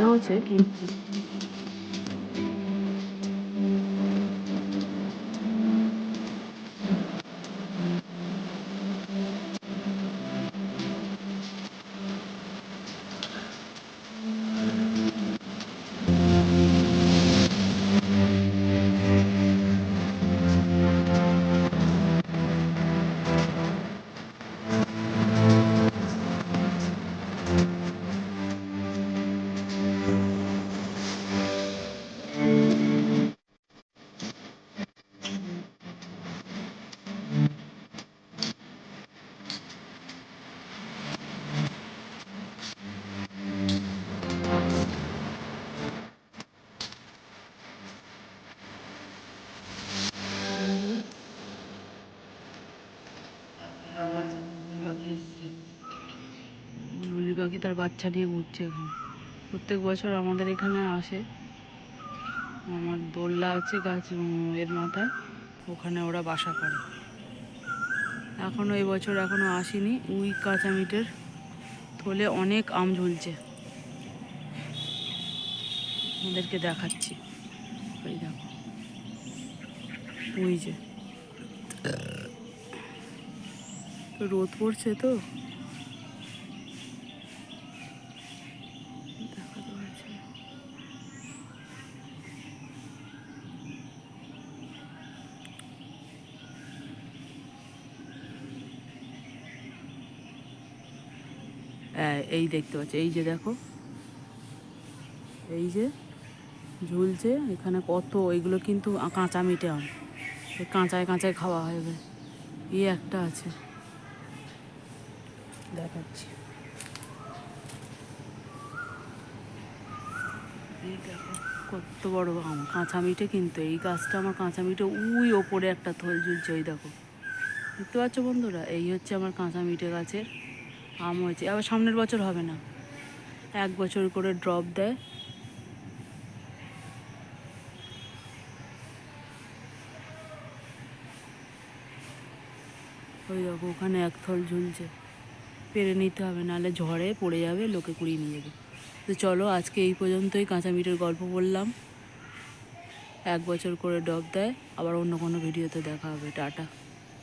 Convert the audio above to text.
হচ্ছে কি বুলবুলি পাখি তার বাচ্চা নিয়ে ঘুরছে এখন। প্রত্যেক বছর আমাদের এখানে আসে, আমার দোল্লা আছে গাছ এর মাথায়, ওখানে ওরা বাসা করে। এখনও এই বছর এখনও আসেনি। ওই কাঁচা মিটের থলে অনেক আম ঝুলছে, ওদেরকে দেখাচ্ছি। ওই দেখো, ওই যে রোদ পড়ছে তো দেখাতে পারছি না। এই দেখতে পাচ্ছি, এই যে দেখো, এই যে ঝুলছে এখানে কত। এইগুলো কিন্তু কাঁচা মিটে আম, কাঁচায় কাঁচায় খাওয়া হয়। এই একটা আছে, দেখাচ্ছি। এই দেখো কত বড় আম, কাঁচা মিঠে। কিন্তু এই গাছটা আমার কাঁচা মিঠে, ওই ওপরে একটা থল ঝুলছে, ওই দেখো, দেখতে পাচ্ছ বন্ধুরা? এই হচ্ছে আমার কাঁচা মিঠে গাছের আম হয়েছে। আবার সামনের বছর হবে না, 1 বছর করে ড্রপ দেয়। ওই দেখো ওখানে এক থল ঝুলছে, পেরে নিতে হবে, নাহলে ঝড়ে পড়ে যাবে, লোকে কুড়িয়ে নিয়ে যাবে। তো চলো আজকে এই পর্যন্তই, কাঁচা মিঠের গল্প বললাম। 1 বছর করে ড্রপ দেয়, আবার অন্য কোনো ভিডিওতে দেখা হবে। টাটা।